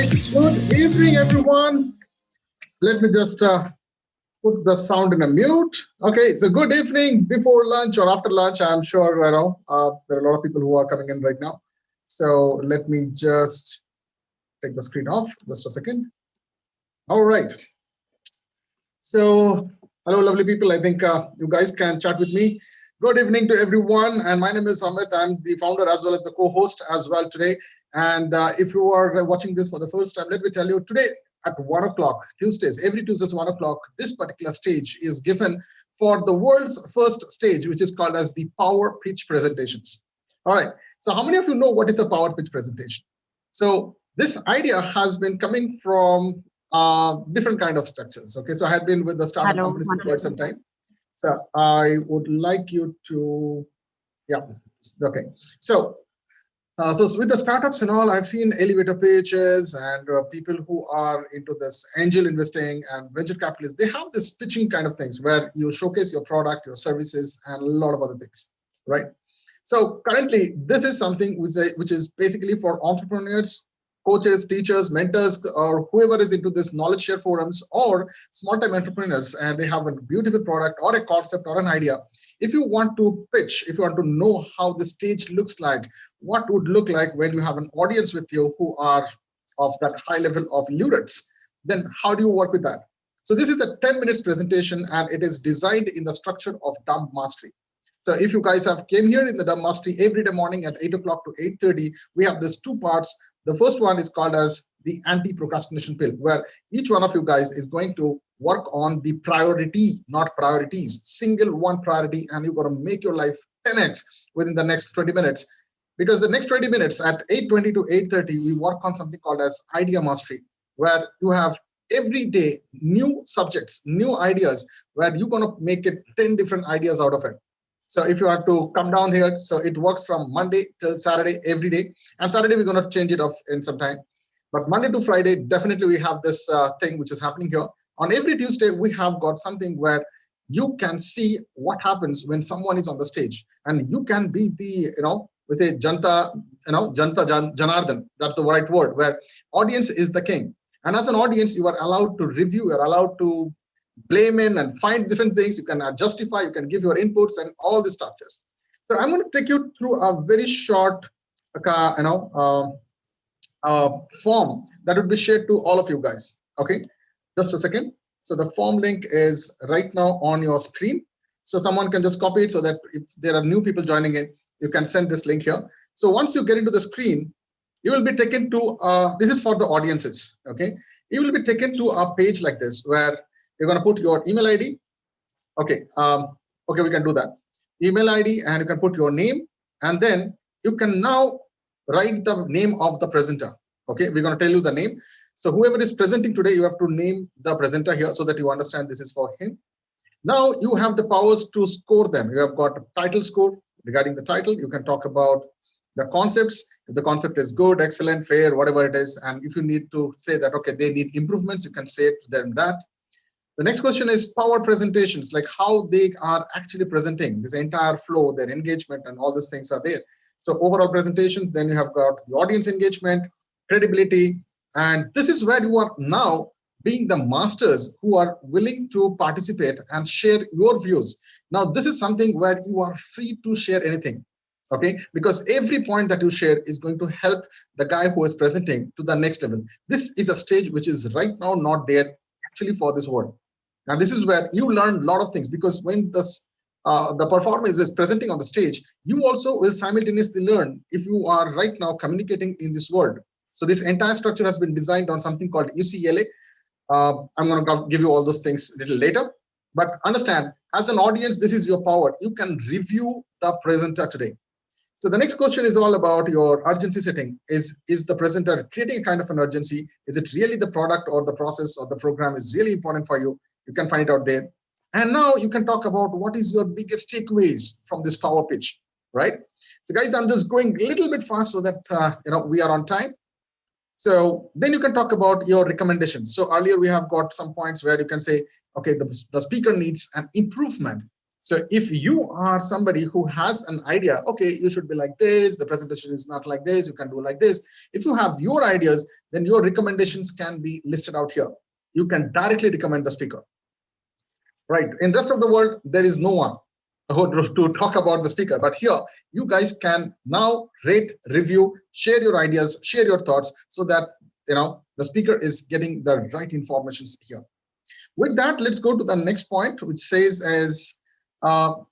right, good evening, everyone. Let me just put the sound in a mute. Okay, so good evening before lunch or after lunch. I'm sure there are a lot of people who are coming in right now. So let me just take the screen off just a second. All right. So hello, lovely people. I think you guys can chat with me. Good evening to everyone. And my name is Amit. I'm the founder as well as the co-host as well today. And if you are watching this for the first time, let me tell you today at 1 o'clock, Tuesdays, every Tuesdays 1 o'clock, this particular stage is given for the world's first stage, which is called as the Power Pitch presentations. All right. So how many of you know what is a Power Pitch presentation? So this idea has been coming from different kind of structures. Okay, so I had been with the startup companies for quite some time. So I would like you to, yeah, okay. So with the startups and all, I've seen elevator pitches and people who are into this angel investing and venture capitalists. They have this pitching kind of things where you showcase your product, your services, and a lot of other things, right? So currently, this is something which is basically for entrepreneurs, coaches, teachers, mentors, or whoever is into this knowledge share forums or small-time entrepreneurs, and they have a beautiful product or a concept or an idea. If you want to pitch, if you want to know how the stage looks like, what would look like when you have an audience with you who are of that high level of lyrics, then how do you work with that? So this is a 10 minutes presentation, and it is designed in the structure of dumb mastery. So if you guys have came here in the dumb mastery every day morning at 8 o'clock to 8:30, we have these two parts. The first one is called as the anti-procrastination pill, where each one of you guys is going to work on the priority, not priorities, single one priority, and you're going to make your life 10x within the next 20 minutes. Because the next 20 minutes at 8:20 to 8:30, we work on something called as idea mastery, where you have every day new subjects, new ideas, where you're going to make it 10 different ideas out of it. So if you want to come down here, so it works from Monday till Saturday every day. And Saturday, we're going to change it off in some time. But Monday to Friday, definitely we have this thing which is happening here. On every Tuesday, we have got something where you can see what happens when someone is on the stage. And you can be the, we say Janta, Janardhan. That's the right word, where audience is the king. And as an audience, you are allowed to review, you're allowed to blame in and find different things. You can justify, you can give your inputs and all the structures. So I'm going to take you through a very short, form that would be shared to all of you guys. Okay, just a second. So the form link is right now on your screen. So someone can just copy it so that if there are new people joining in, you can send this link here. So once you get into the screen, you will be taken to, this is for the audiences, okay? You will be taken to a page like this where you're going to put your email ID. Okay, okay, we can do that. Email ID, and you can put your name, and then you can now write the name of the presenter. Okay, we're going to tell you the name. So whoever is presenting today, you have to name the presenter here so that you understand this is for him. Now you have the powers to score them. You have got a title score. Regarding the title, you can talk about the concepts. If the concept is good, excellent, fair, whatever it is, and if you need to say that, okay, they need improvements, you can say to them that. The next question is power presentations, like how they are actually presenting this entire flow, their engagement, and all these things are there. So overall presentations, then you have got the audience engagement, credibility, and this is where you are now being the masters who are willing to participate and share your views. Now, this is something where you are free to share anything, okay? Because every point that you share is going to help the guy who is presenting to the next level. This is a stage which is right now not there actually for this world. Now, this is where you learn a lot of things, because when the performer is presenting on the stage, you also will simultaneously learn if you are right now communicating in this world. So this entire structure has been designed on something called UCLA. I'm going to give you all those things a little later. But understand, as an audience, this is your power. You can review the presenter today. So the next question is all about your urgency setting. Is the presenter creating a kind of an urgency? Is it really the product or the process or the program is really important for you? You can find it out there. And now you can talk about what is your biggest takeaways from this power pitch, right? So guys, I'm just going a little bit fast so that we are on time. So then you can talk about your recommendations. So earlier we have got some points where you can say, okay, the speaker needs an improvement. So if you are somebody who has an idea, okay, you should be like this, the presentation is not like this, you can do like this. If you have your ideas, then your recommendations can be listed out here. You can directly recommend the speaker. Right. In the rest of the world, there is no one to talk about the speaker. But here, you guys can now rate, review, share your ideas, share your thoughts, so that the speaker is getting the right information here. With that, let's go to the next point, which says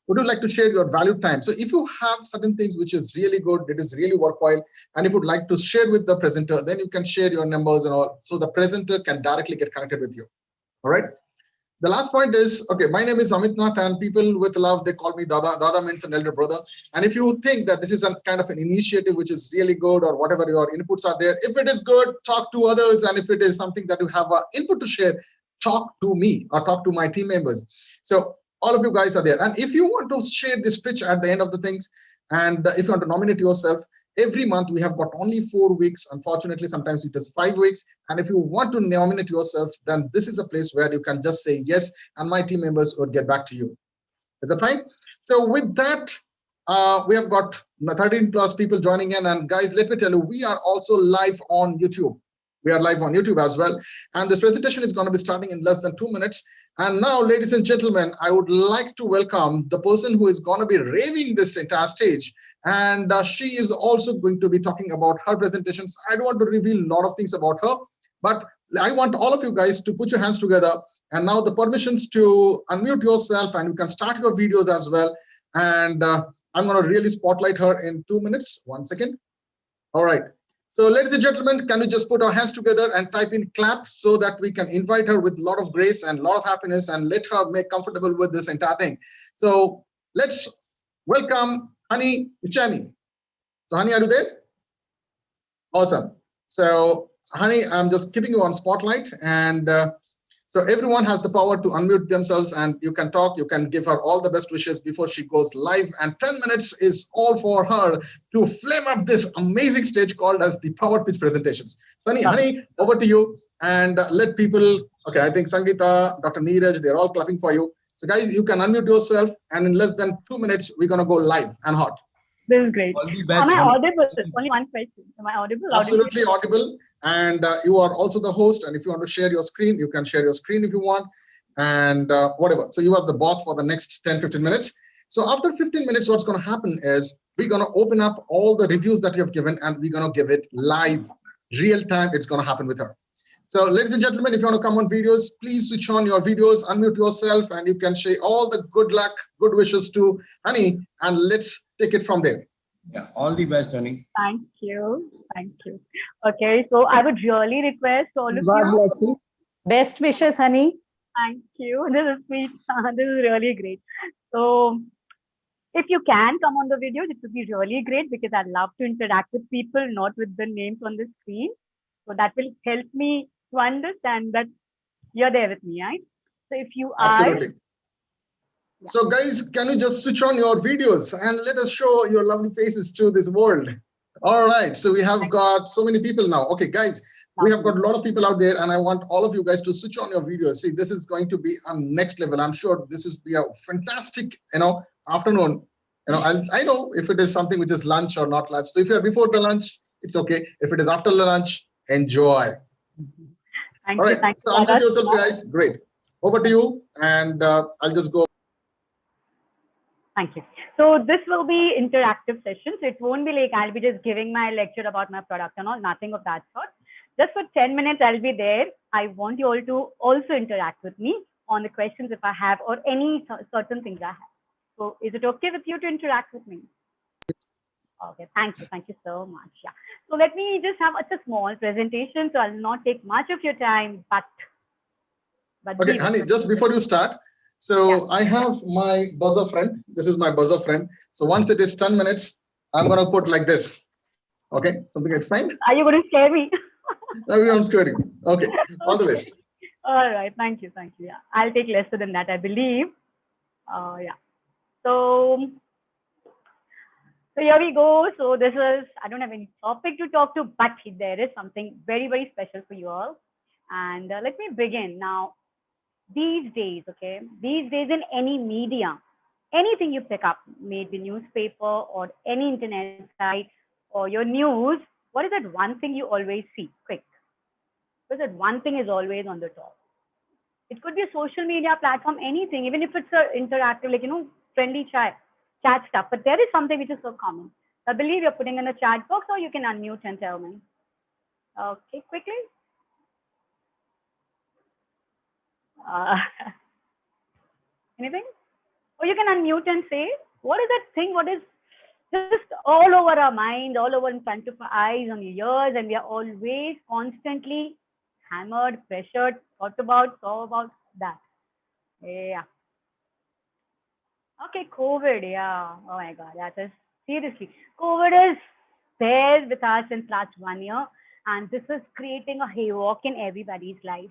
would you like to share your valued time? So if you have certain things which is really good, it is really worthwhile, and if you'd like to share with the presenter, then you can share your numbers and all, so the presenter can directly get connected with you. All right. The last point is, okay, my name is Amit Nath, and people with love, they call me Dada. Dada means an elder brother. And if you think that this is a kind of an initiative which is really good, or whatever your inputs are there, if it is good, talk to others. And if it is something that you have an input to share, talk to me or talk to my team members. So all of you guys are there. And if you want to share this pitch at the end of the things, and if you want to nominate yourself, every month we have got only 4 weeks. Unfortunately, sometimes it is 5 weeks. And if you want to nominate yourself, then this is a place where you can just say yes, and my team members would get back to you. Is that fine? So with that, we have got 13 plus people joining in. And guys, let me tell you, we are also live on YouTube. We are live on YouTube as well. And this presentation is going to be starting in less than 2 minutes. And now, ladies and gentlemen, I would like to welcome the person who is going to be raving this entire stage. And she is also going to be talking about her presentations. I don't want to reveal a lot of things about her, but I want all of you guys to put your hands together. And now the permissions to unmute yourself, and you can start your videos as well. And I'm going to really spotlight her in 2 minutes. 1 second. All right. So ladies and gentlemen, can we just put our hands together and type in clap, so that we can invite her with a lot of grace and a lot of happiness, and let her make comfortable with this entire thing. So let's welcome Hygiene Concepts. So Hani, are you there? Awesome. So Hani, I'm just keeping you on spotlight, and so everyone has the power to unmute themselves, and you can talk, you can give her all the best wishes before she goes live. And 10 minutes is all for her to flame up this amazing stage called as the Power Pitch Presentations. So Hani, over to you, and let people, okay, I think Sangeeta, Dr. Neeraj, they're all clapping for you. So guys, you can unmute yourself, and in less than 2 minutes, we're gonna go live and hot. This is great. Am I audible? Only one question. Am I audible? Absolutely audible. And you are also the host. And if you want to share your screen, you can share your screen if you want, and whatever. So you are the boss for the next 10-15 minutes. So after 15 minutes, what's going to happen is we're going to open up all the reviews that you have given, and we're going to give it live, real time. It's going to happen with her. So ladies and gentlemen, if you want to come on videos, please switch on your videos, unmute yourself, and you can share all the good luck, good wishes to Hani, and let's take it from there. Yeah, all the best, Honey. Thank you. Thank you. Okay, so I would really request all of you. Best wishes, Honey. Thank you. This is sweet. This is really great. So if you can come on the videos, it would be really great, because I love to interact with people, not with the names on the screen. So that will help me to understand that you're there with me, right? So if you are. Absolutely. Yeah. So guys, can you just switch on your videos and let us show your lovely faces to this world? All right. So we have got so many people now. Okay, guys, we have got a lot of people out there, and I want all of you guys to switch on your videos. See, this is going to be a next level. I'm sure this is be a fantastic, afternoon. I know if it is something which is lunch or not lunch. So if you're before the lunch, it's okay. If it is after the lunch, enjoy. Thank all you. right. Thank so unmute yourself, guys. Great. Over to you, and I'll just go. Thank you. So this will be interactive sessions. It won't be like I'll be just giving my lecture about my product and all, nothing of that sort. Just for 10 minutes, I'll be there. I want you all to also interact with me on the questions if I have, or any certain things I have. So is it okay with you to interact with me? Okay, thank you. Thank you so much. Yeah. So let me just have a small presentation. So I'll not take much of your time, but okay, Hani, just before you start, so I have my buzzer friend. This is my buzzer friend. So once it is 10 minutes, I'm going to put like this. Okay, something explained? Are you going to scare me? No, we don't scare you. Okay, all the best. All right, thank you, thank you. Yeah, I'll take lesser than that, I believe. Yeah. So here we go. So this is, I don't have any topic to talk to, but there is something very, very special for you all. And let me begin now. These days, okay, these days in any media, anything you pick up, maybe newspaper or any internet site or your news, what is that one thing you always see? Quick. What is that one thing is always on the top? It could be a social media platform, anything, even if it's a interactive, like, friendly chat stuff. But there is something which is so common. I believe you're putting in the chat box, or you can unmute and tell me. Okay, quickly. Anything? Or you can unmute and say, what is that thing? What is just all over our mind, all over in front of our eyes, on your ears, and we are always constantly hammered, pressured, thought about, saw about that. Yeah. Okay, COVID. Yeah. Oh my God, that is seriously. COVID is there with us since last 1 year, and this is creating a havoc in everybody's life.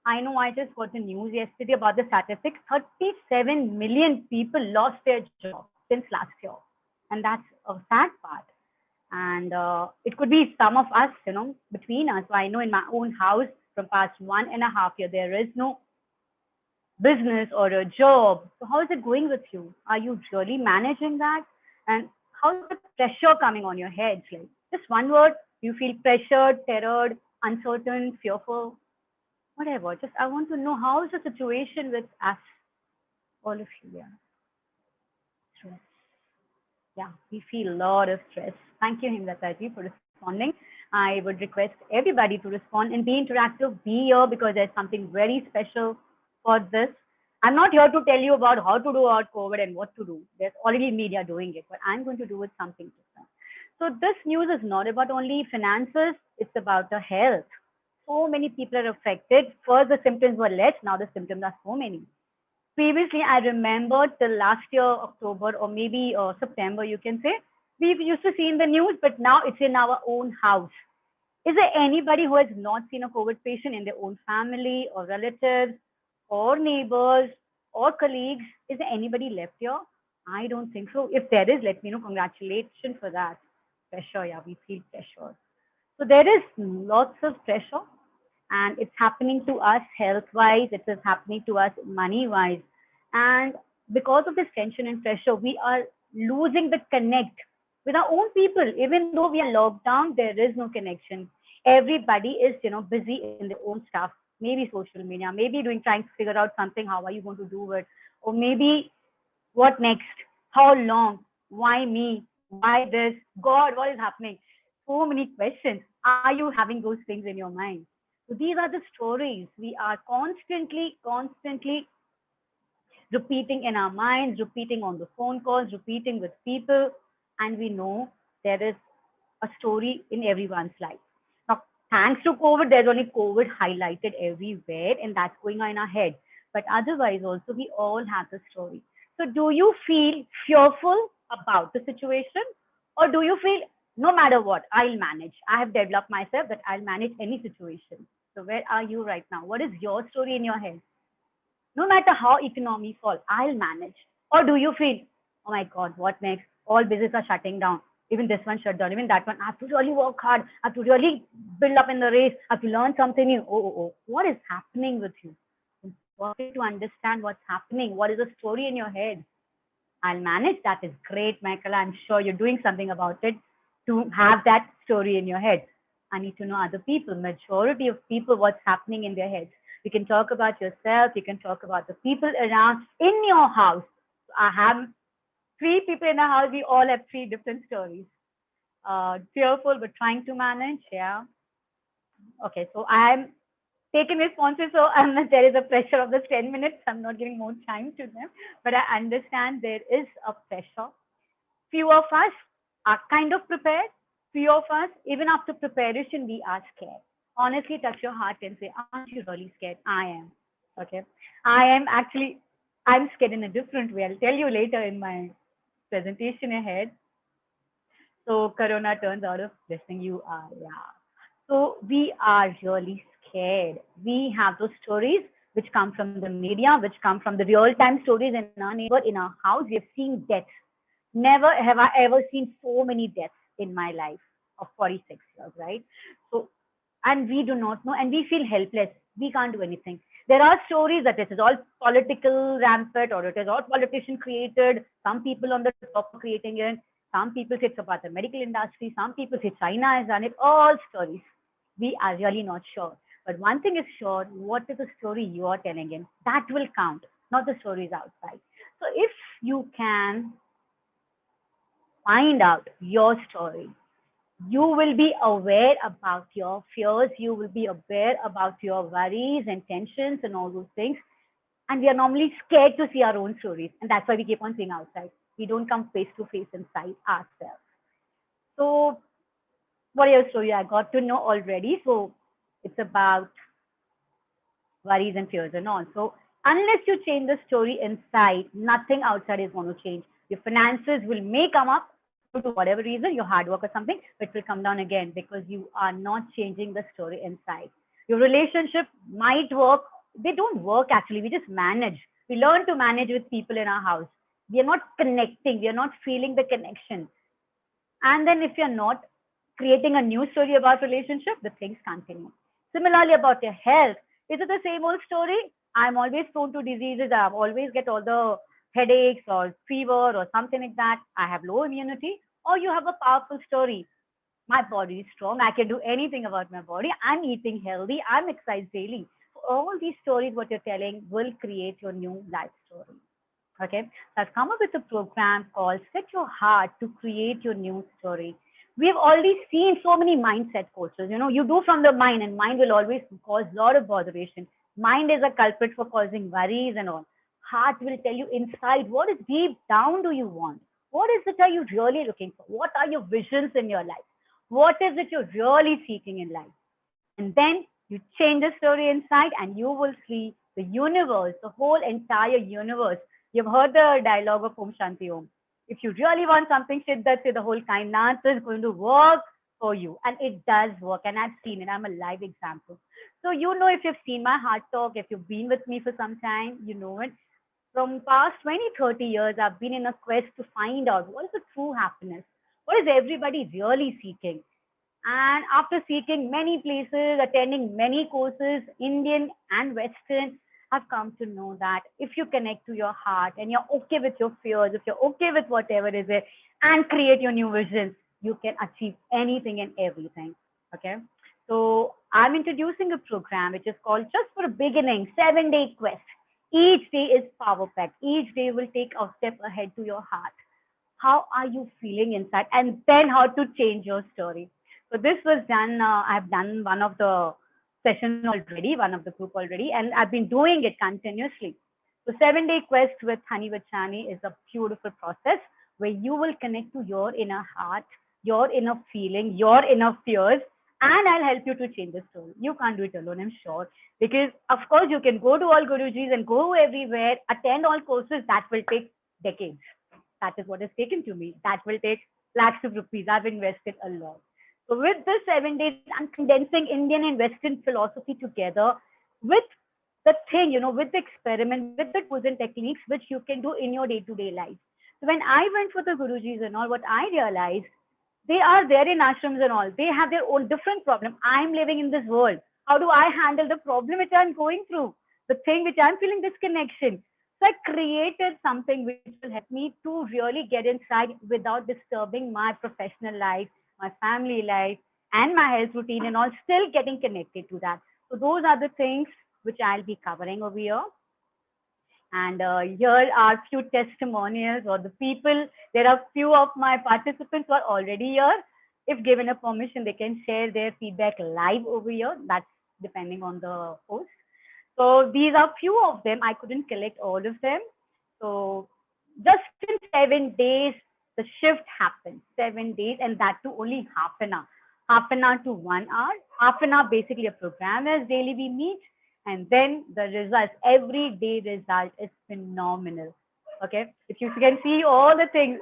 I know I just got the news yesterday about the statistics. 37 million people lost their job since last year. And that's a sad part. And it could be some of us, between us. So I know in my own house from past 1.5 years, there is no business or a job. So how is it going with you? Are you really managing that? And how is the pressure coming on your head? Like, just one word, you feel pressured, terrored, uncertain, fearful? Whatever, just I want to know how is the situation with us, all of you. Yeah, stress. Yeah, we feel a lot of stress. Thank you, Himlataji, for responding. I would request everybody to respond and be interactive, be here, because there's something very special for this. I'm not here to tell you about how to do about COVID and what to do. There's already media doing it, but I'm going to do with something different. So this news is not about only finances, it's about the health. So many people are affected. First, the symptoms were less. Now the symptoms are so many. Previously, I remember till last year, October, or maybe September, you can say, we used to see in the news, but now it's in our own house. Is there anybody who has not seen a COVID patient in their own family or relatives or neighbors or colleagues? Is there anybody left here? I don't think so. If there is, let me know. Congratulations for that. Pressure, yeah, we feel pressure. So there is lots of pressure, and it's happening to us health-wise, it is happening to us money-wise. And because of this tension and pressure, we are losing the connect with our own people. Even though we are locked down, there is no connection. Everybody is, busy in their own stuff. Maybe social media, maybe trying to figure out something. How are you going to do it? Or maybe what next? How long? Why me? Why this? God, what is happening? So many questions. Are you having those things in your mind? So these are the stories we are constantly repeating in our minds, repeating on the phone calls, repeating with people, and we know there is a story in everyone's life. Now, thanks to COVID, there's only COVID highlighted everywhere, and that's going on in our head. But otherwise, also, we all have the story. So do you feel fearful about the situation, or do you feel no matter what, I'll manage? I have developed myself that I'll manage any situation. So where are you right now? What is your story in your head? No matter how economy falls, I'll manage. Or do you feel, oh my God, what next? All businesses are shutting down. Even this one shut down, even that one. I have to really work hard. I have to really build up in the race. I have to learn something new. Oh. What is happening with you? It's important to understand what's happening. What is the story in your head? I'll manage. That is great, Michael. I'm sure you're doing something about it to have that story in your head. I need to know other people, majority of people, what's happening in their heads. You can talk about yourself. You can talk about the people around in your house. I have 3 people in the house. We all have 3 different stories. Fearful, but trying to manage. Yeah. Okay. So I'm taking responses. So there is a pressure of the 10 minutes. I'm not giving more time to them, but I understand there is a pressure. Few of us are kind of prepared. Few of us, even after preparation, we are scared. Honestly, touch your heart and say, aren't you really scared? I am. Okay. I'm scared in a different way. I'll tell you later in my presentation ahead. So Corona turns out of this thing you are. Yeah. So we are really scared. We have those stories which come from the media, which come from the real-time stories in our neighbor, in our house. We have seen deaths. Never have I ever seen so many deaths in my life of 46 years, right? So and we do not know, and we feel helpless. We can't do anything. There are stories that it is all political rampant, or it is all politician created. Some people on the top are creating it. Some people say it's about the medical industry. Some people say China has done it. All stories. We are really not sure. But one thing is sure, what is the story you are telling in? That will count, not the stories outside. So if you can find out your story, you will be aware about your fears, you will be aware about your worries and tensions and all those things. And we are normally scared to see our own stories. And that's why we keep on seeing outside. We don't come face to face inside ourselves. So what is your story? I got to know already. So it's about worries and fears and all. So unless you change the story inside, nothing outside is going to change. Your finances may come up due to whatever reason, your hard work or something, but it will come down again because you are not changing the story inside. Your relationship might work. They don't work actually. We just manage. We learn to manage with people in our house. We are not connecting. We are not feeling the connection. And then if you're not creating a new story about relationship, the things continue. Similarly, about your health, is it the same old story? I'm always prone to diseases. I always get all the headaches or fever or something like that. I have low immunity. Or you have a powerful story. My body is strong. I can do anything about my body. I'm eating healthy. I'm exercising daily. All these stories, what you're telling, will create your new life story. Okay. So I've come up with a program called Set Your Heart to Create Your New Story. We've already seen so many mindset courses. You know, you do from the mind, and mind will always cause a lot of botheration. Mind is a culprit for causing worries and all. Heart will tell you inside what is deep down do you want? What is it are you really looking for? What are your visions in your life? What is it you're really seeking in life? And then you change the story inside and you will see the universe, the whole entire universe. You've heard the dialogue of Om Shanti Om. If you really want something, Shiddat, the whole kindness is going to work for you. And it does work. And I've seen it. I'm a live example. So you know, if you've seen my heart talk, if you've been with me for some time, you know it. From past 20, 30 years, I've been in a quest to find out what is the true happiness? What is everybody really seeking? And after seeking many places, attending many courses, Indian and Western, I've come to know that if you connect to your heart and you're okay with your fears, if you're okay with whatever is it, and create your new visions, you can achieve anything and everything. Okay. So I'm introducing a program which is called Just for a Beginning, 7-day quest. Each day is power packed. Each day will take a step ahead to your heart. How are you feeling inside? And then how to change your story. So this was done. I've done one of the session already, one of the group already, and I've been doing it continuously. So 7-day quest with VACHHANI is a beautiful process where you will connect to your inner heart, your inner feeling, your inner fears, and I'll help you to change the story. You can't do it alone, I'm sure. Because of course you can go to all Gurujis and go everywhere, attend all courses, that will take decades. That is what has taken to me. That will take lakhs of rupees. I've invested a lot. So with this 7 days, I'm condensing Indian and Western philosophy together with the thing, you know, with the experiment, with the tools and techniques which you can do in your day-to-day life. So when I went for the Gurujis and all, what I realized, they are there in ashrams and all. They have their own different problem. I'm living in this world. How do I handle the problem which I'm going through? The thing which I'm feeling disconnection. So I created something which will help me to really get inside without disturbing my professional life, my family life, and my health routine and all, still getting connected to that. So those are the things which I'll be covering over here. And here are few testimonials or the people. There are few of my participants who are already here. If given a permission, they can share their feedback live over here. That's depending on the host. So these are few of them. I couldn't collect all of them. So just in 7 days, the shift happened. 7 days, and that too only half an hour. Half an hour to 1 hour. Half an hour basically a program as daily we meet. And then the results, every day result is phenomenal. Okay. If you can see all the things,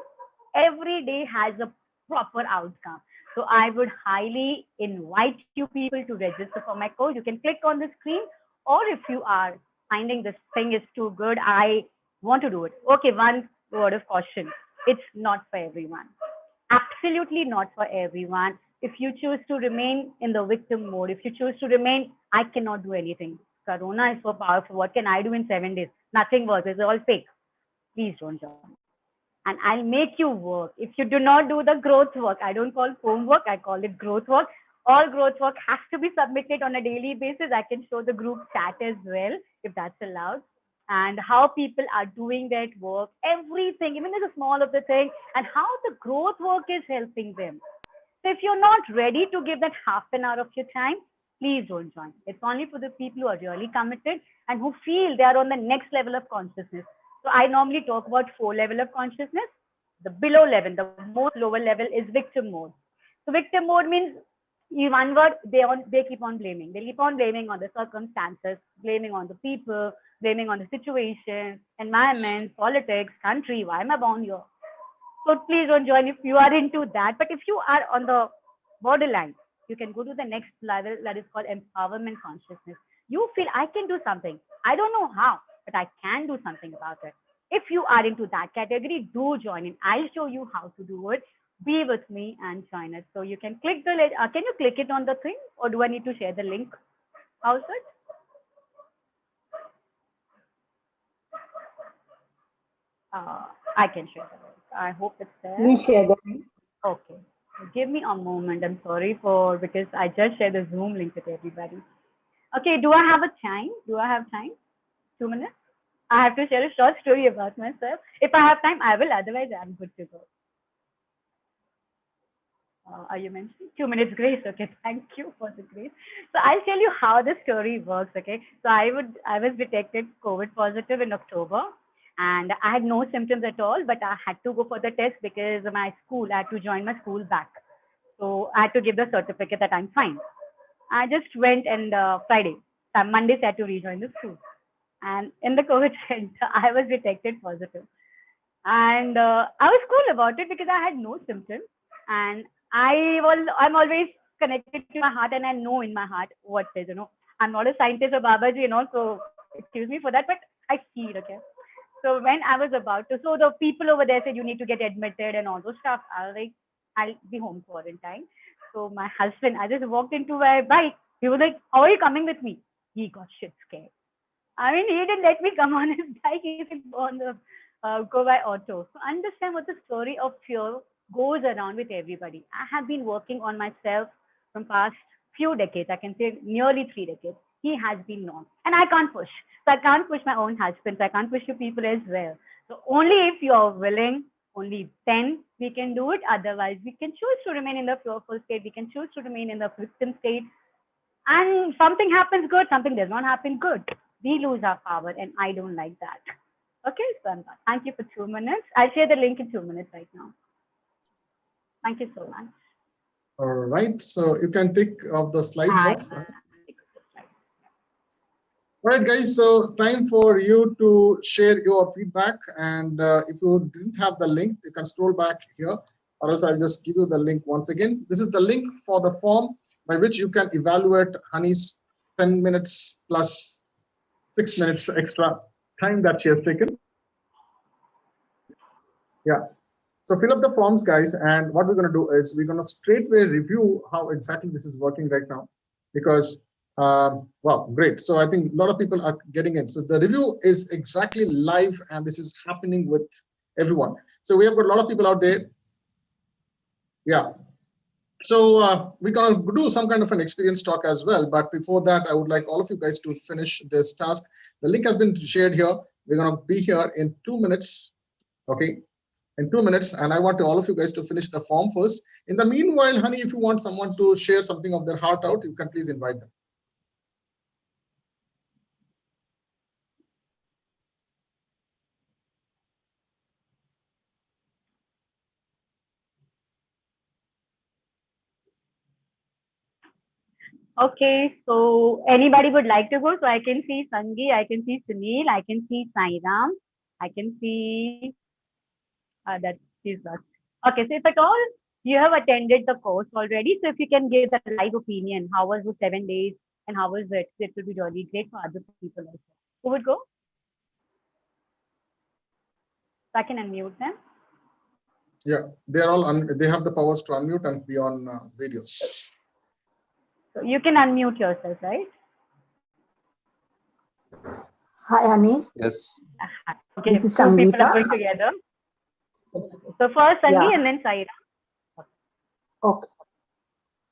every day has a proper outcome. So I would highly invite you people to register for my course. You can click on the screen, or if you are finding this thing is too good, I want to do it. Okay, one word of caution. It's not for everyone. Absolutely not for everyone. if you choose to remain in the victim mode, if you choose to remain, I cannot do anything. Corona is so powerful. What can I do in 7 days? Nothing works. It's all fake. Please don't join. And I'll make you work. If you do not do the growth work, I don't call homework, I call it growth work. All growth work has to be submitted on a daily basis. I can show the group chat as well, if that's allowed. And how people are doing that work, everything, even the small of the thing, and how the growth work is helping them. So if you're not ready to give that half an hour of your time, please don't join. It's only for the people who are really committed and who feel they are on the next level of consciousness. So I normally talk about 4 levels of consciousness. The below level, the most lower level is victim mode. So victim mode means, in one word, they keep on blaming. They keep on blaming on the circumstances, blaming on the people, blaming on the situation, environment, politics, country. Why am I born here? So please don't join if you are into that. But if you are on the borderline, you can go to the next level that is called empowerment consciousness. You feel I can do something. I don't know how, but I can do something about it. If you are into that category, do join in. I'll show you how to do it. Be with me and join us. So you can click the link. Can you click it on the thing, or do I need to share the link? How's it? I can share the link. I hope it's there. Please share the link. Okay. Give me a moment. I'm sorry because I just shared the Zoom link with everybody. Okay. Do I have a time? Do I have time? 2 minutes? I have to share a short story about myself. If I have time, I will. Otherwise, I'm good to go. Are you mentioning 2 minutes grace? Okay, thank you for the grace. So I'll tell you how the story works. Okay, so I was detected COVID positive in October, and I had no symptoms at all, but I had to go for the test because my school, I had to join my school back. So I had to give the certificate that I'm fine. I just went, and Friday, Monday, I had to rejoin the school. And in the COVID center, I was detected positive. And I was cool about it because I had no symptoms. And I'm always connected to my heart, and I know in my heart what is, I'm not a scientist or Babaji, so excuse me for that, but I feel, okay. So when I was about to, so the people over there said, you need to get admitted and all those stuff. I was like, I'll be home quarantine. So my husband, I just walked into my bike. He was like, how are you coming with me? He got shit scared. I mean, he didn't let me come on his bike. He said, go on the, go by auto. So understand what the story of fear goes around with everybody. I have been working on myself from past few decades. I can say nearly 3 decades. He has been known, and I can't push. So I can't push my own husband. So I can't push you people as well. So only if you are willing, only then we can do it. Otherwise, we can choose to remain in the fearful state. We can choose to remain in the victim state. And something happens good, something does not happen good. We lose our power, and I don't like that. Okay, so I'm done. Thank you for 2 minutes. I'll share the link in 2 minutes right now. Thank you so much. All right, so you can take off the slides off. All right, guys, so time for you to share your feedback. And if you didn't have the link, you can scroll back here, or else I'll just give you the link once again. This is the link for the form by which you can evaluate Honey's 10 minutes plus 6 minutes extra time that she has taken. Yeah. So fill up the forms, guys, and what we're going to do is we're going to straightway review how exactly this is working right now, because wow, great. So I think a lot of people are getting in. So the review is exactly live, and this is happening with everyone. So we have got a lot of people out there. Yeah. So we're going to do some kind of an experience talk as well. But before that, I would like all of you guys to finish this task. The link has been shared here. We're going to be here in 2 minutes. Okay. In 2 minutes, and I want all of you guys to finish the form first. In the meanwhile, Honey, if you want someone to share something of their heart out, you can please invite them. Okay, so anybody would like to go? So I can see Sangi, I can see Sunil, I can see Sairam, I can see that she's not. Okay, so if at all you have attended the course already, so if you can give the live opinion, how was the 7 days and how was it? It would be really great for other people also. Who would go? So I can unmute them. Yeah, they're all they have the powers to unmute and be on videos. So you can unmute yourself, right? Hi, Honey. Yes. Okay, This is two people are Sangeeta. going together. So first Sunny Yeah. and then Saira. Okay.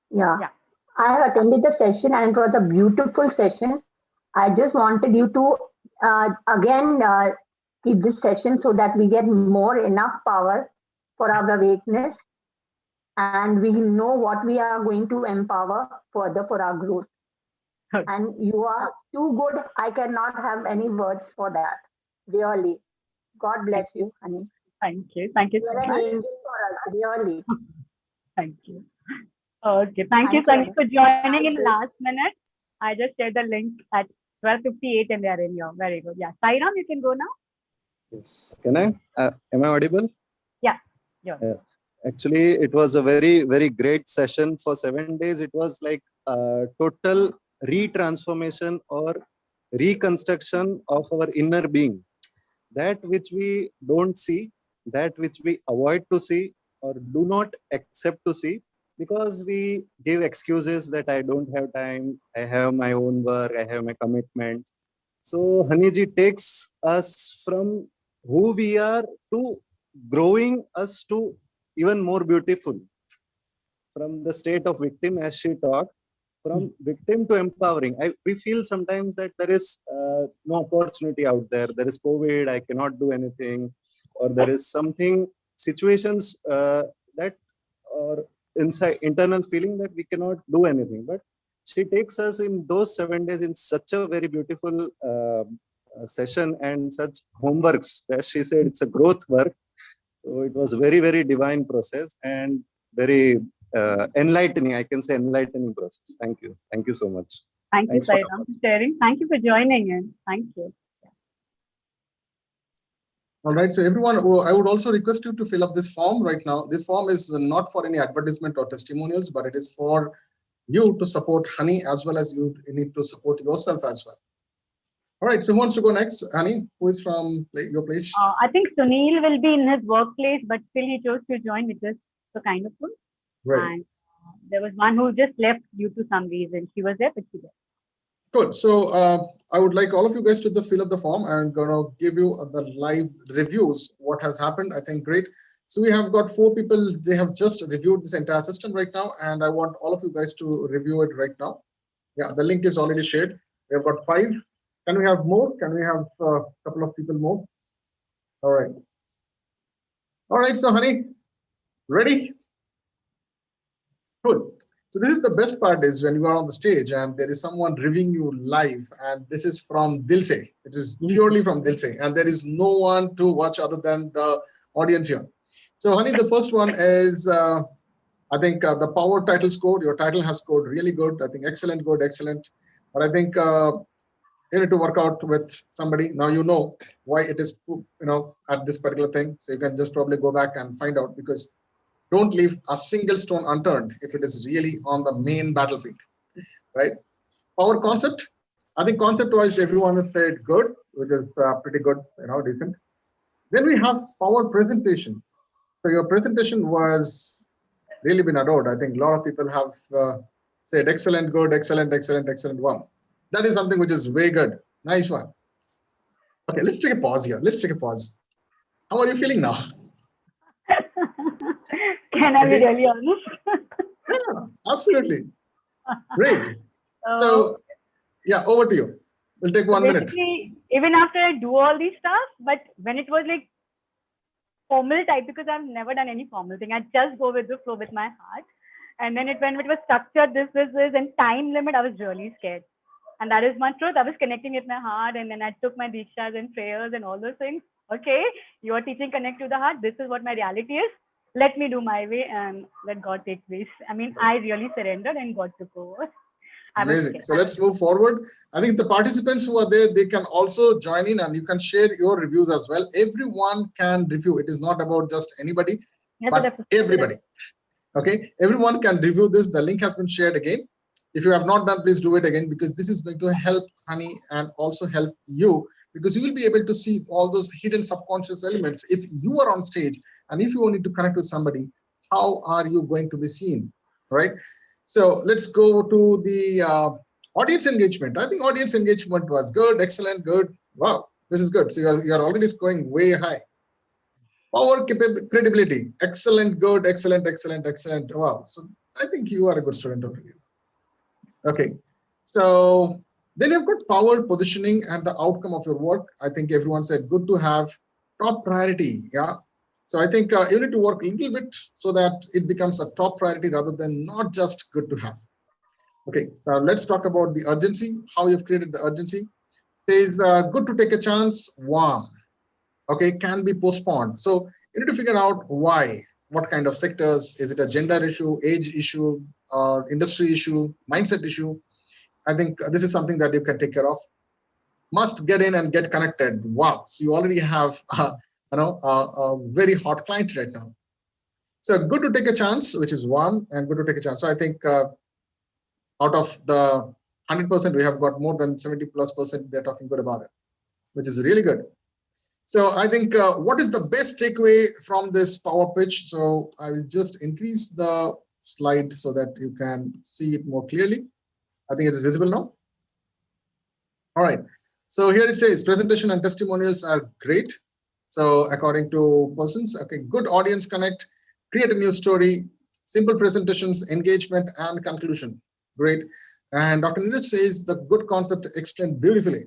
Yeah. Yeah. I have attended the session and it was a beautiful session. I just wanted you to again keep this session so that we get more enough power for our awakeness and we know what we are going to empower further for our growth. Okay. And you are too good. I cannot have any words for that. Really. God bless you, honey. Thank you. Thank you You so are an much. angel for us, really. Thank you. Okay, thank you, Sunny, for joining in the last minute. I just shared the link at 12:58 and they are in here. Very good. Yeah. Sairam, you can go now. Yes. Can I? Am I audible? Yeah. Yeah. Actually, it was a very, very great session for 7 days. It was like a total retransformation or reconstruction of our inner being. That which we don't see, that which we avoid to see or do not accept to see, because we give excuses that I don't have time, I have my own work, I have my commitments. So Haniji takes us from who we are to growing us to even more beautiful. From the state of victim, as she talked, from victim to empowering. We feel sometimes that there is no opportunity out there. There is COVID, I cannot do anything, or there is something, situations that, or inside internal feeling that we cannot do anything. But she takes us in those 7 days in such a very beautiful session and such homeworks. As she said, it's a growth work. So it was very, very divine process and very enlightening. I can say enlightening process. Thank you. Thank you so much. Thank you, Thanks for Sairam, for sharing. Thank you for joining in. Thank you. All right, so everyone, I would also request you to fill up this form right now. This form is not for any advertisement or testimonials, but it is for you to support Honey as well as you need to support yourself as well. All right, so who wants to go next? Honey, who is from your place? I think Sunil will be in his workplace, but still he chose to join, which is so kind of cool. Right. And there was one who just left due to some reason. She was there, but she left. Good. So I would like all of you guys to just fill up the form. I'm going to give you the live reviews, what has happened. I think great. So we have got 4 people. They have just reviewed this entire system right now. And I want all of you guys to review it right now. Yeah, the link is already shared. We have got 5. Can we have more? Can we have a couple of people more? All right. All right. So, Honey, ready? Cool. So this is the best part is when you are on the stage and there is someone reviewing you live, and this is from Dil Se. It is purely from Dil Se, and there is no one to watch other than the audience here. So, Honey, the first one is, I think the power title scored. Your title has scored really good. I think excellent, good, excellent. But I think you need to work out with somebody. Now you know why it is, at this particular thing. So you can just probably go back and find out, because don't leave a single stone unturned if it is really on the main battlefield, right? Power concept. I think concept-wise, everyone has said good, which is pretty good, decent. Then we have power presentation. So your presentation was really been adored. I think a lot of people have said excellent, good, excellent, excellent, excellent one. That is something which is way good. Nice one. Okay, let's take a pause here. Let's take a pause. How are you feeling now? Can I be really honest? Yeah, absolutely. Great. So, yeah, over to you. We'll take 1 minute. Even after I do all these stuff, but when it was like formal type, because I've never done any formal thing, I just go with the flow with my heart. And then when it was structured, this, and time limit, I was really scared. And that is my truth. I was connecting with my heart, and then I took my dikshas and prayers and all those things. Okay, you are teaching connect to the heart. This is what my reality is. Let me do my way and let God take place. I mean, I really surrendered and God took over. Amazing. So let's move forward. I think the participants who are there, they can also join in and you can share your reviews as well. Everyone can review. It is not about just anybody, but everybody. Okay, everyone can review this. The link has been shared again. If you have not done, please do it again, because this is going to help Honey and also help you, because you will be able to see all those hidden subconscious elements. If you are on stage, And if you need to connect with somebody, how are you going to be seen, right? So let's go to the audience engagement. I think audience engagement was good, excellent, good. Wow, this is good. So you're already scoring way high. Power credibility, excellent, good, excellent, excellent, excellent. Wow. So I think you are a good student over here. Okay. So then you've got power positioning and the outcome of your work. I think everyone said good to have top priority. Yeah. So I think you need to work a little bit so that it becomes a top priority rather than not just good to have. Okay. So let's talk about the urgency, how you've created the urgency. Says good to take a chance, warm. Okay, can be postponed. So you need to figure out why, what kind of sectors, is it a gender issue, age issue, industry issue, mindset issue? I think this is something that you can take care of. Must get in and get connected. Wow, so you already have a very hot client right now. So good to take a chance, which is one, and good to take a chance. So I think out of the 100%, we have got more than 70+% they're talking good about it, which is really good. So I think what is the best takeaway from this power pitch? So I will just increase the slide so that you can see it more clearly. I think it is visible now. All right. So here it says presentation and testimonials are great. So according to persons, okay, good audience connect, create a new story, simple presentations, engagement, and conclusion. Great. And Dr. Neeraj says the good concept explained beautifully.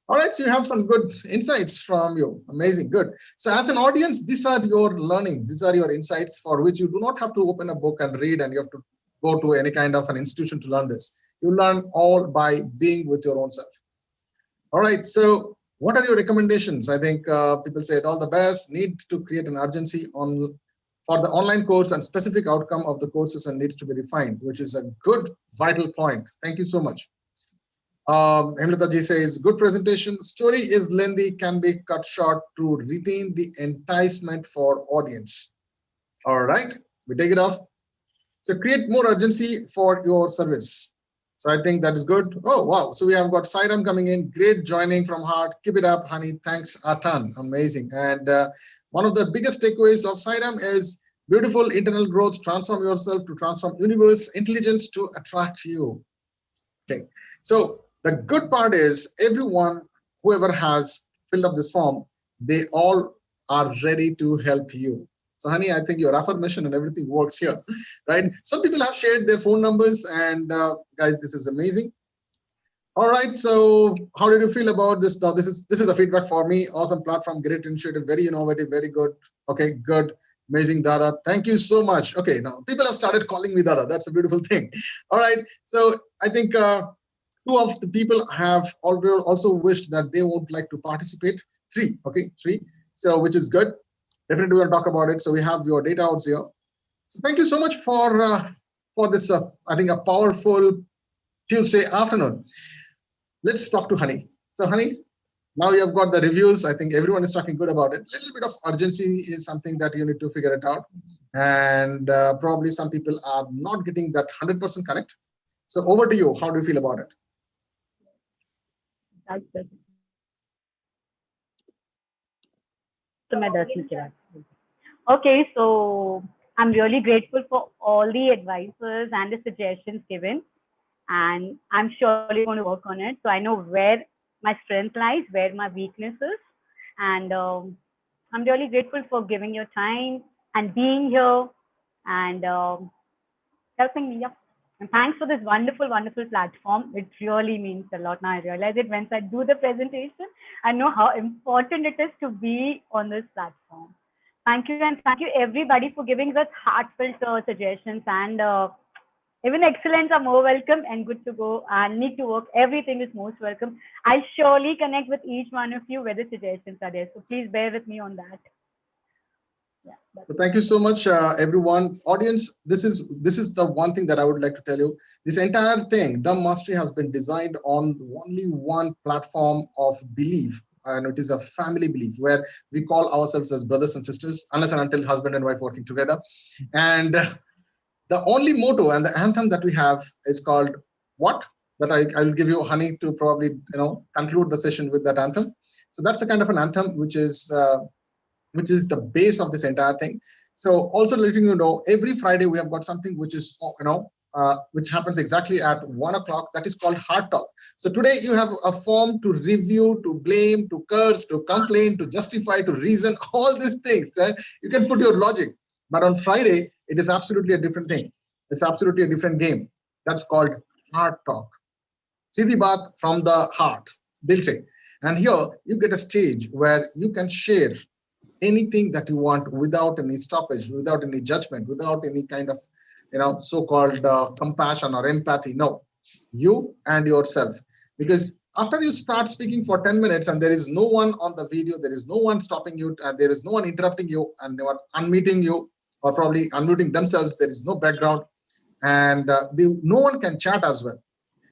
All right, so you have some good insights from you. Amazing, good. So as an audience, these are your learning. These are your insights for which you do not have to open a book and read and you have to go to any kind of an institution to learn this. You learn all by being with your own self. All right, so what are your recommendations? I think people said all the best, need to create an urgency for the online course and specific outcome of the courses and needs to be refined, which is a good, vital point. Thank you so much. Hemlata says, good presentation. Story is lengthy, can be cut short to retain the enticement for audience. All right, we take it off. So create more urgency for your service. So I think that is good. Oh, wow. So we have got Sairam coming in. Great joining from heart. Keep it up, honey. Thanks a ton. Amazing. And one of the biggest takeaways of Sairam is beautiful internal growth. Transform yourself to transform universe. Intelligence to attract you. Okay. So the good part is everyone, whoever has filled up this form, they all are ready to help you. So honey, I think your affirmation and everything works here, right? Some people have shared their phone numbers and guys, this is amazing. All right, so how did you feel about this? Now, this is the feedback for me. Awesome platform, great initiative, very innovative, very good. Okay, good. Amazing, Dada. Thank you so much. Okay, now people have started calling me Dada. That's a beautiful thing. All right, so I think two of the people have also wished that they would like to participate. Three, okay, three. So which is good. Definitely we'll talk about it. So we have your data outs here. So thank you so much for this. I think a powerful Tuesday afternoon. Let's talk to Honey. So Honey, now you have got the reviews. I think everyone is talking good about it. A little bit of urgency is something that you need to figure it out. And probably some people are not getting that 100% connect. So over to you. How do you feel about it? Okay, so I'm really grateful for all the advices and the suggestions given, and I'm surely going to work on it. So I know where my strength lies, where my weakness is, and I'm really grateful for giving your time and being here and helping me. And thanks for this wonderful, wonderful platform. It really means a lot. Now I realize it once I do the presentation. I know how important it is to be on this platform. Thank you, and thank you everybody for giving us heartfelt suggestions, and even excellents are more welcome and good to go and need to work. Everything is most welcome. I surely connect with each one of you where the suggestions are there. So please bear with me on that. Yeah, so thank you so much, everyone. Audience, this is the one thing that I would like to tell you. This entire thing, Dumb Mastery, has been designed on only one platform of belief. And it is a family belief where we call ourselves as brothers and sisters, unless and until husband and wife working together. And the only motto and the anthem that we have is called what? That I will give you Honey to probably conclude the session with that anthem. So that's the kind of an anthem which is which is the base of this entire thing. So also letting you know, every Friday we have got something which is, which happens exactly at 1 o'clock. That is called Hard Talk. So today you have a form to review, to blame, to curse, to complain, to justify, to reason, all these things, right? You can put your logic. But on Friday, it is absolutely a different thing. It's absolutely a different game. That's called Hard Talk. Sidhi baat from the heart, they'll say. And here you get a stage where you can share anything that you want without any stoppage, without any judgment, without any kind of, so-called compassion or empathy. No, you and yourself. Because after you start speaking for 10 minutes and there is no one on the video, there is no one stopping you, and there is no one interrupting you, and they are unmuting you or probably unmuting themselves, there is no background, and no one can chat as well.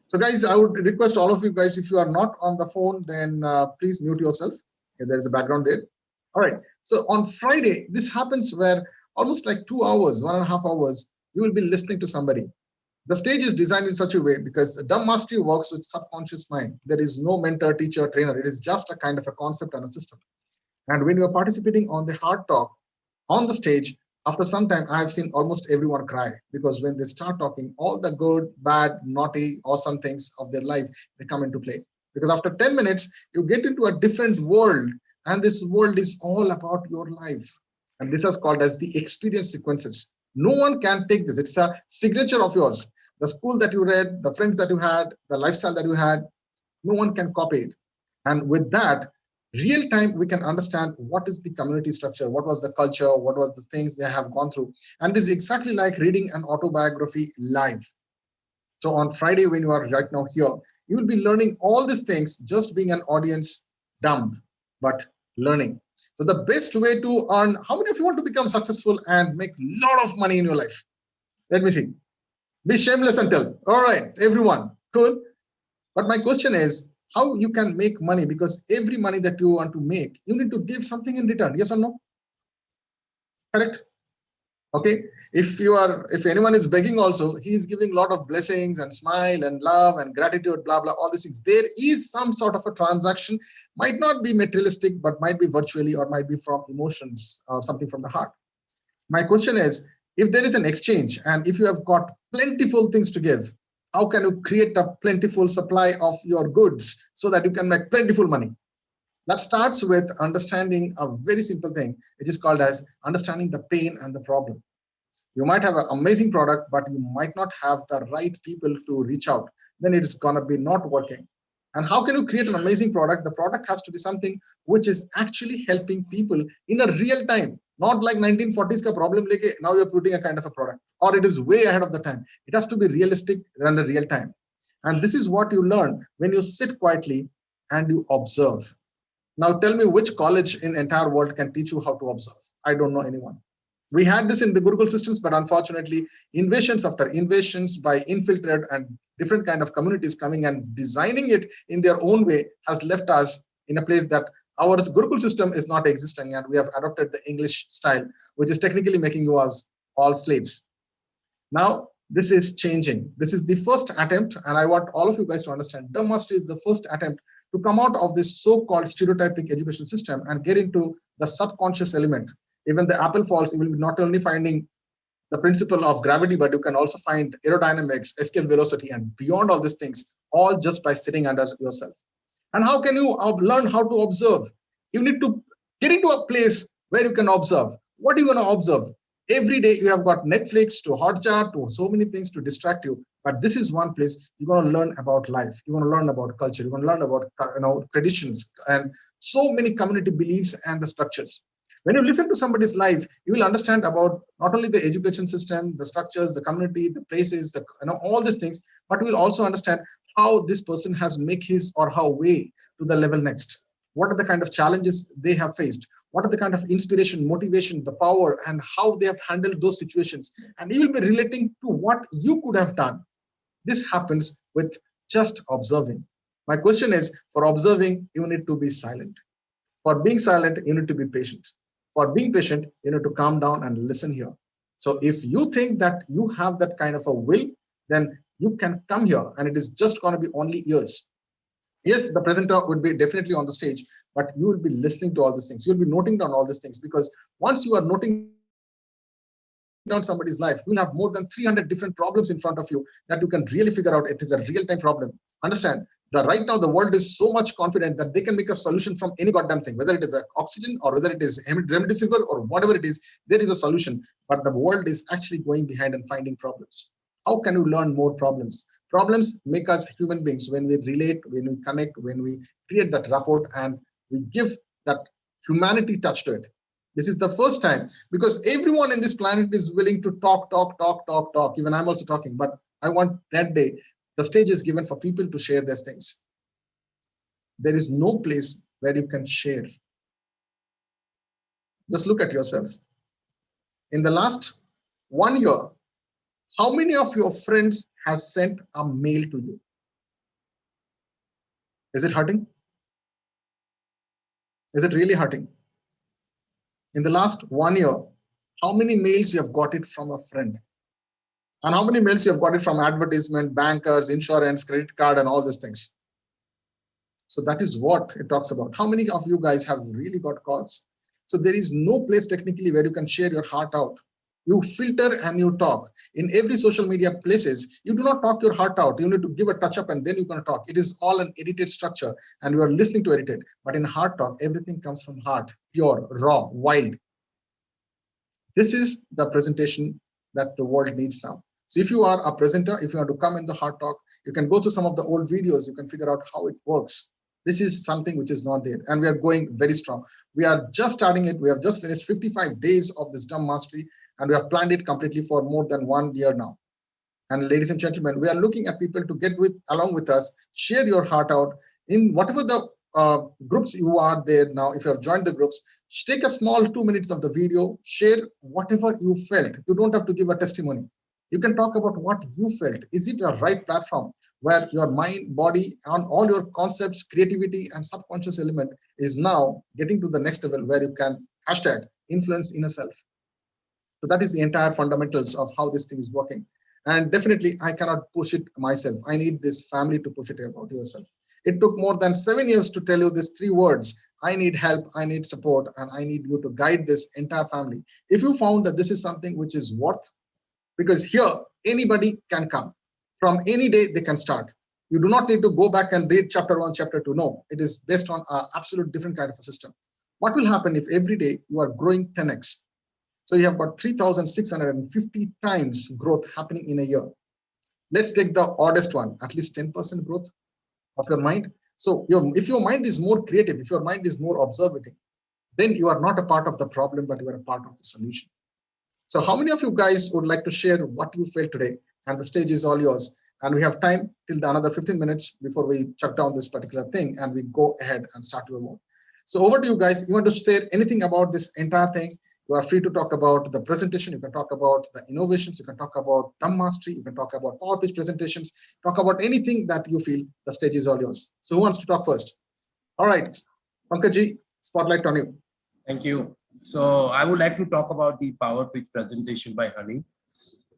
So guys, I would request all of you guys, if you are not on the phone, then please mute yourself. Okay, there is a background there. All right. So on Friday, this happens where almost like 2 hours, 1.5 hours, you will be listening to somebody. The stage is designed in such a way because the dumb mastery works with subconscious mind. There is no mentor, teacher, trainer. It is just a kind of a concept and a system. And when you are participating on the Hard Talk on the stage, after some time, I have seen almost everyone cry, because when they start talking, all the good, bad, naughty, awesome things of their life, they come into play. Because after 10 minutes, you get into a different world, and this world is all about your life. And this is called as the experience sequences. No one can take this. It's a signature of yours. The school that you read, the friends that you had, the lifestyle that you had, no one can copy it. And with that, real time, we can understand what is the community structure, what was the culture, what was the things they have gone through. And it is exactly like reading an autobiography live. So on Friday, when you are right now here, you will be learning all these things, just being an audience, dumb, but learning. So the best way to earn, how many of you want to become successful and make a lot of money in your life? Let me see. Be shameless and tell. All right, everyone, cool. But my question is, how you can make money? Because every money that you want to make, you need to give something in return. Yes or no? Correct? Okay. If anyone is begging also, he is giving a lot of blessings and smile and love and gratitude, blah, blah, all these things. There is some sort of a transaction, might not be materialistic, but might be virtually, or might be from emotions or something from the heart. My question is, if there is an exchange and if you have got plentiful things to give, how can you create a plentiful supply of your goods so that you can make plentiful money? That starts with understanding a very simple thing, which is called as understanding the pain and the problem. You might have an amazing product, but you might not have the right people to reach out. Then it's gonna be not working. And how can you create an amazing product? The product has to be something which is actually helping people in a real time, not like 1940s ka problem leke now you're putting a kind of a product, or it is way ahead of the time. It has to be realistic and real time. And this is what you learn when you sit quietly and you observe. Now tell me which college in the entire world can teach you how to observe? I don't know anyone. We had this in the Gurukul systems, but unfortunately, invasions after invasions by infiltrated and different kind of communities coming and designing it in their own way has left us in a place that our Gurukul system is not existing, and we have adopted the English style, which is technically making you us all slaves. Now, this is changing. This is the first attempt, and I want all of you guys to understand, dumb mastery is the first attempt to come out of this so-called stereotypic education system and get into the subconscious element. Even the apple falls, you will be not only finding the principle of gravity, but you can also find aerodynamics, escape velocity, and beyond all these things, all just by sitting under yourself. And how can you learn how to observe? You need to get into a place where you can observe. What are you going to observe? Every day you have got Netflix to Hotjar to so many things to distract you. But this is one place you're going to learn about life. You're going to learn about culture. You're going to learn about traditions and so many community beliefs and the structures. When you listen to somebody's life, you will understand about not only the education system, the structures, the community, the places, all these things, but you will also understand how this person has made his or her way to the level next. What are the kind of challenges they have faced? What are the kind of inspiration, motivation, the power, and how they have handled those situations? And you will be relating to what you could have done. This happens with just observing. My question is, for observing, you need to be silent. For being silent, you need to be patient. For being patient, you need to calm down and listen here. So if you think that you have that kind of a will, then you can come here, and it is just going to be only ears. Yes, the presenter would be definitely on the stage, but you will be listening to all these things. You'll be noting down all these things, because once you are noting down somebody's life, you'll have more than 300 different problems in front of you that you can really figure out it is a real-time problem. Understand that right now the world is so much confident that they can make a solution from any goddamn thing, whether it is oxygen or whether it is remdesivir or whatever it is, there is a solution. But the world is actually going behind and finding problems. How can you learn more problems? Problems make us human beings. When we relate, when we connect, when we create that rapport, and we give that humanity touch to it. This is the first time, because everyone in this planet is willing to talk. Even I'm also talking, but I want that day the stage is given for people to share their things. There is no place where you can share. Just look at yourself. In the last 1 year, how many of your friends have sent a mail to you? Is it hurting? Is it really hurting? In the last 1 year, how many mails you have got it from a friend? And how many mails you have got it from advertisement, bankers, insurance, credit card, and all these things? So that is what it talks about. How many of you guys have really got calls? So there is no place technically where you can share your heart out. You filter and you talk. In every social media places, you do not talk your heart out. You need to give a touch up and then you're going to talk. It is all an edited structure and you are listening to edited. But in heart talk, everything comes from heart, pure, raw, wild. This is the presentation that the world needs now. So if you are a presenter, if you want to come in the heart talk, you can go through some of the old videos. You can figure out how it works. This is something which is not there, and we are going very strong. We are just starting it. We have just finished 55 days of this dumb mastery, and we have planned it completely for more than 1 year now. And ladies and gentlemen, we are looking at people to get along with us, share your heart out in whatever the groups you are there now. If you have joined the groups, take a small 2 minutes of the video, share whatever you felt. You don't have to give a testimony. You can talk about what you felt. Is it a right platform where your mind, body, and all your concepts, creativity, and subconscious element is now getting to the next level where you can hashtag influence inner self. So that is the entire fundamentals of how this thing is working. And definitely, I cannot push it myself. I need this family to push it about yourself. It took more than 7 years to tell you these 3 words. I need help, I need support, and I need you to guide this entire family. If you found that this is something which is worth, because here anybody can come from any day, they can start. You do not need to go back and read chapter 1, chapter 2. No, it is based on an absolute different kind of a system. What will happen if every day you are growing 10x? So you have about 3,650 times growth happening in a year. Let's take the oddest one, at least 10% growth of your mind. So if your mind is more creative, if your mind is more observative, then you are not a part of the problem, but you are a part of the solution. So how many of you guys would like to share what you felt today? And the stage is all yours. And we have time till another 15 minutes before we shut down this particular thing and we go ahead and start your mode. So over to you guys. You want to share anything about this entire thing? You are free to talk about the presentation. You can talk about the innovations. You can talk about dumb mastery. You can talk about power pitch presentations. Talk about anything that you feel. The stage is all yours. So who wants to talk first? All right, Pankaj, spotlight on you. Thank you. So I would like to talk about the power pitch presentation by Hani.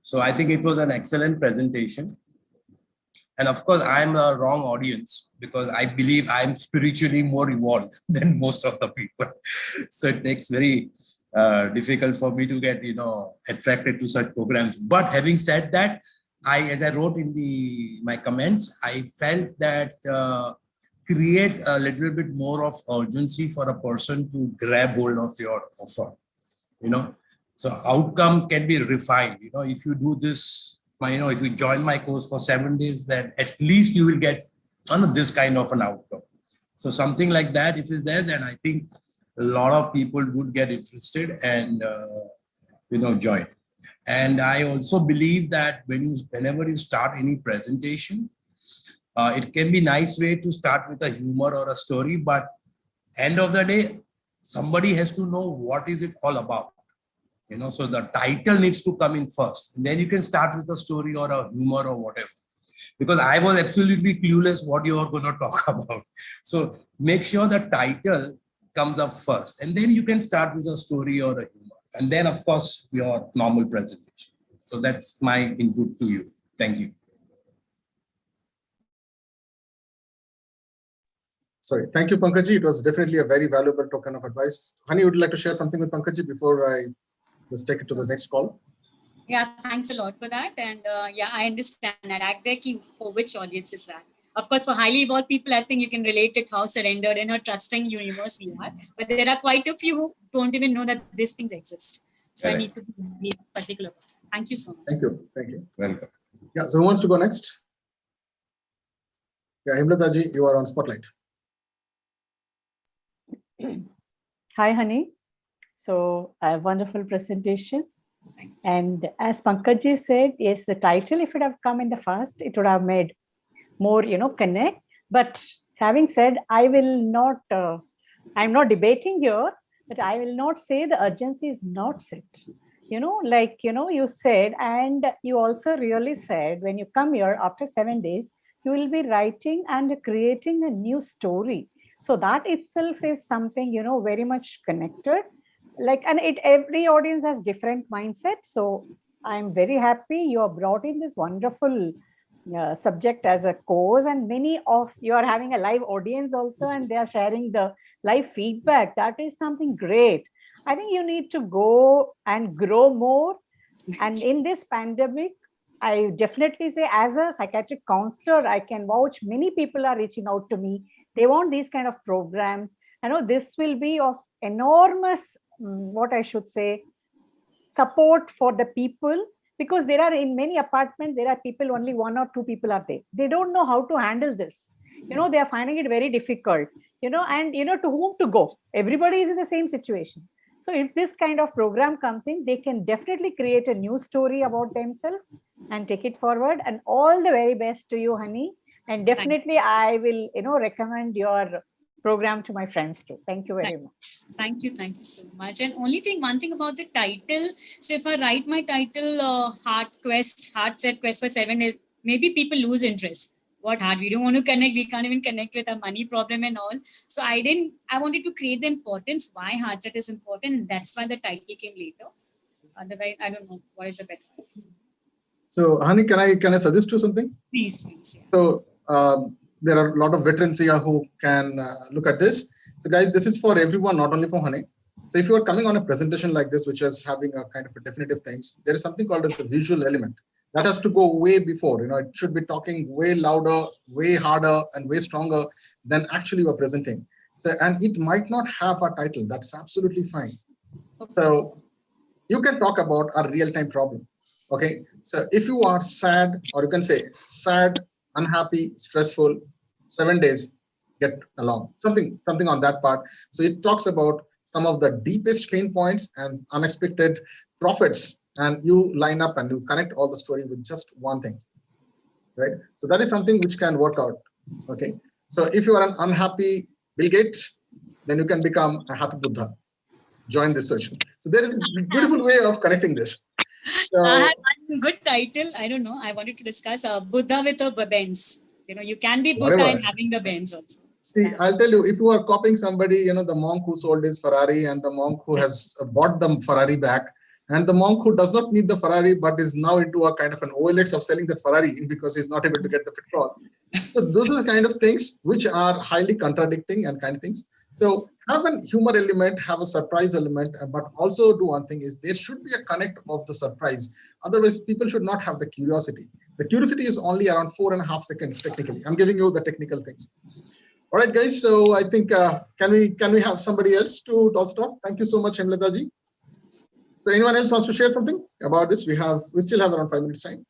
So I think it was an excellent presentation. And of course, I'm a wrong audience because I believe I'm spiritually more evolved than most of the people. So it makes very difficult for me to get, attracted to such programs. But having said that, as I wrote in my comments, I felt that create a little bit more of urgency for a person to grab hold of your offer, So outcome can be refined, if you do this, if you join my course for 7 days, then at least you will get this kind of an outcome. So something like that, if it's there, then I think a lot of people would get interested and, join. And I also believe that whenever you start any presentation, it can be a nice way to start with a humor or a story, but end of the day, somebody has to know what is it all about. So the title needs to come in first. And then you can start with a story or a humor or whatever. Because I was absolutely clueless what you are going to talk about. So make sure the title comes up first. And then you can start with a story or a humor. And then, of course, your normal presentation. So that's my input to you. Thank you. Sorry. Thank you, Pankajji. It was definitely a very valuable token of advice. Hani, would you like to share something with Pankajji before I just take it to the next call? Yeah, thanks a lot for that. And yeah, I understand that. Act there, for which audience is that? Of course, for highly evolved people, I think you can relate it how surrendered and how trusting universe we are. But there are quite a few who don't even know that these things exist. So I need to be particular. Thank you so much. Thank you. Thank you. Welcome. Yeah. So who wants to go next? Yeah, Himlataji, you are on spotlight. Hi, honey. So a wonderful presentation. And as Pankajji said, yes, the title, if it had come in the first, it would have made more, connect. But having said, I will not, I'm not debating here, but I will not say the urgency is not set. You said, and you also really said, when you come here after 7 days, you will be writing and creating a new story. So that itself is something, very much connected. And every audience has different mindset. So I'm very happy you have brought in this wonderful subject as a course, and many of you are having a live audience also, and they are sharing the live feedback. That is something great. I think you need to go and grow more. And in this pandemic, I definitely say, as a psychiatric counselor, I can vouch, many people are reaching out to me. They want these kind of programs. I know this will be of enormous, what I should say, support for the people, because there are in many apartments, there are people, only 1 or 2 people are there. They don't know how to handle this. They are finding it very difficult, and to whom to go. Everybody is in the same situation. So if this kind of program comes in, they can definitely create a new story about themselves and take it forward. And all the very best to you, honey. And definitely I will, recommend your program to my friends too. Thank you very much. Thank you so much. And one thing about the title. So if I write my title, Heart Set Quest for 7 days, maybe people lose interest. What heart? We don't want to connect. We can't even connect with our money problem and all. So I wanted to create the importance why heart set is important, and that's why the title came later. Otherwise, I don't know what is the better. So, Hani, can I suggest you something? Please. Yeah. So there are a lot of veterans here who can look at this. So guys, this is for everyone, not only for Hani. So if you are coming on a presentation like this, which is having a kind of a definitive things, there is something called as the visual element. That has to go way before, it should be talking way louder, way harder, and way stronger than actually you are presenting. So, and it might not have a title. That's absolutely fine. So you can talk about a real-time problem. Okay. So if you are sad, or you can say sad, unhappy, stressful, 7 days, get along, something on that part. So it talks about some of the deepest pain points and unexpected profits, and you line up and you connect all the story with just one thing, right? So that is something which can work out. Okay. So if you are an unhappy Bill Gates, then you can become a happy Buddha. Join this session. So there is a beautiful way of connecting this. So, I had one good title. I don't know. I wanted to discuss Buddha with a Benz. You can be Buddha and having the Benz also. See, I'll tell you, if you are copying somebody, the monk who sold his Ferrari and the monk who has bought the Ferrari back, and the monk who does not need the Ferrari but is now into a kind of an OLX of selling the Ferrari because he's not able to get the petrol. So those are the kind of things which are highly contradicting and kind of things. So have a humor element, have a surprise element, but also do one thing is there should be a connect of the surprise. Otherwise, people should not have the curiosity. The curiosity is only around 4.5 seconds technically. I'm giving you the technical things. All right, guys. So I think can we have somebody else to also talk? Thank you so much, Hemlataji. So anyone else wants to share something about this? We still have around 5 minutes time.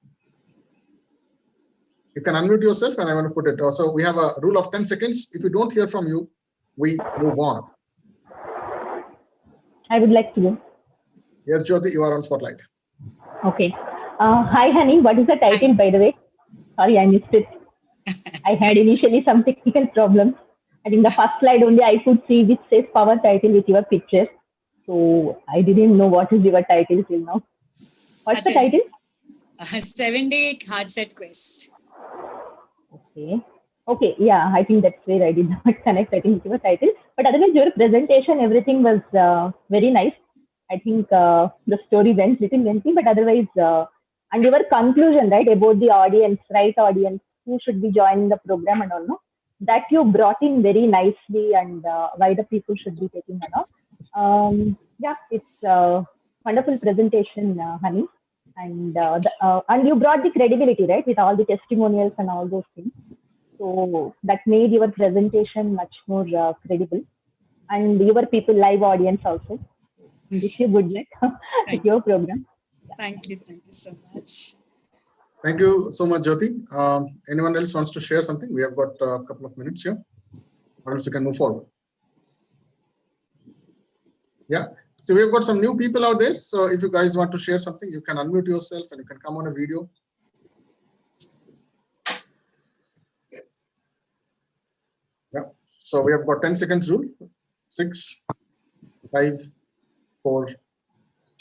You can unmute yourself, and I want to put it. Also, we have a rule of 10 seconds. If we don't hear from you, we move on. I would like to go. Yes, Jyoti, you are on spotlight. Okay. Hi, honey. What is the title, by the way? Sorry, I missed it. I had initially some technical problems. I think the first slide only I could see which says power title with your picture. So I didn't know what is your title till now. What's the title? 7-day hard set quest. Okay. Okay. Yeah, I think that's where I did not connect. I think it's your title. But otherwise, your presentation, everything was very nice. I think the story went little lengthy, but otherwise, and your conclusion, right, about the audience, right audience, who should be joining the program and all, no? that you brought in very nicely, and why the people should be taking along. Yeah, it's a wonderful presentation, Honey. And you brought the credibility, right, with all the testimonials and all those things. So that made your presentation much more credible, and your people, live audience also. Wish you good luck with your program. Thank you so much. Thank you so much, Jyoti. Anyone else wants to share something? We have got a couple of minutes here, or else you can move forward. Yeah, so we've got some new people out there. So if you guys want to share something, you can unmute yourself and you can come on a video. Yeah, so we have got 10 seconds rule. 6, 5, 4,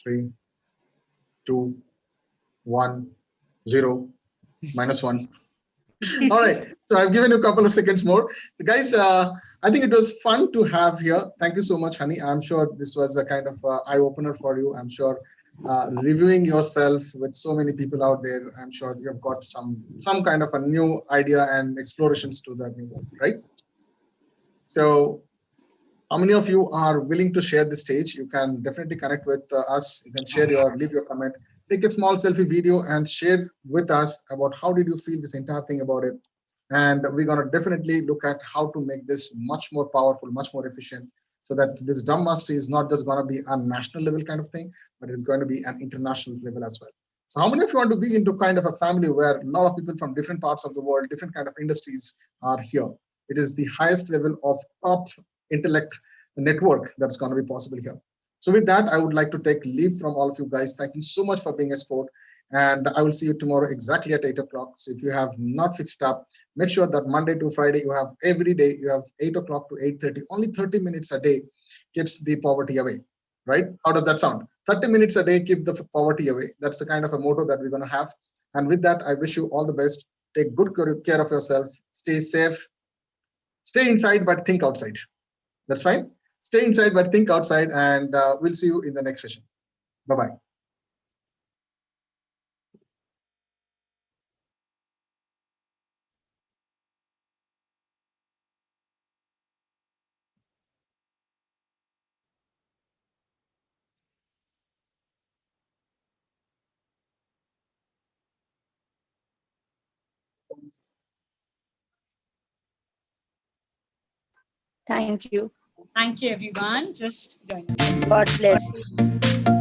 3, 2, 1, 0, -1. All right, so I've given you a couple of seconds more. Guys, I think it was fun to have here. Thank you so much, Honey. I'm sure this was a kind of eye-opener for you. I'm sure reviewing yourself with so many people out there, I'm sure you've got some kind of a new idea and explorations to the new world, right? So how many of you are willing to share the stage? You can definitely connect with us. You can share leave your comment, take a small selfie video and share with us about how did you feel this entire thing about it. And we're going to definitely look at how to make this much more powerful, much more efficient, so that this Drum Mastery is not just going to be a national level kind of thing, but it's going to be an international level as well. So how many of you want to be into kind of a family where a lot of people from different parts of the world, different kind of industries are here? It is the highest level of top intellect network that's going to be possible here. So with that, I would like to take leave from all of you guys. Thank you so much for being a sport. And I will see you tomorrow exactly at 8 o'clock. So if you have not fixed up, make sure that Monday to Friday, you have every day, you have 8 o'clock to 8:30, only 30 minutes a day keeps the poverty away, right? How does that sound? 30 minutes a day, keep the poverty away. That's the kind of a motto that we're going to have. And with that, I wish you all the best. Take good care of yourself. Stay safe. Stay inside, but think outside. That's fine. Stay inside, but think outside. And we'll see you in the next session. Bye-bye. Thank you. Thank you, everyone. Just join us. God bless you.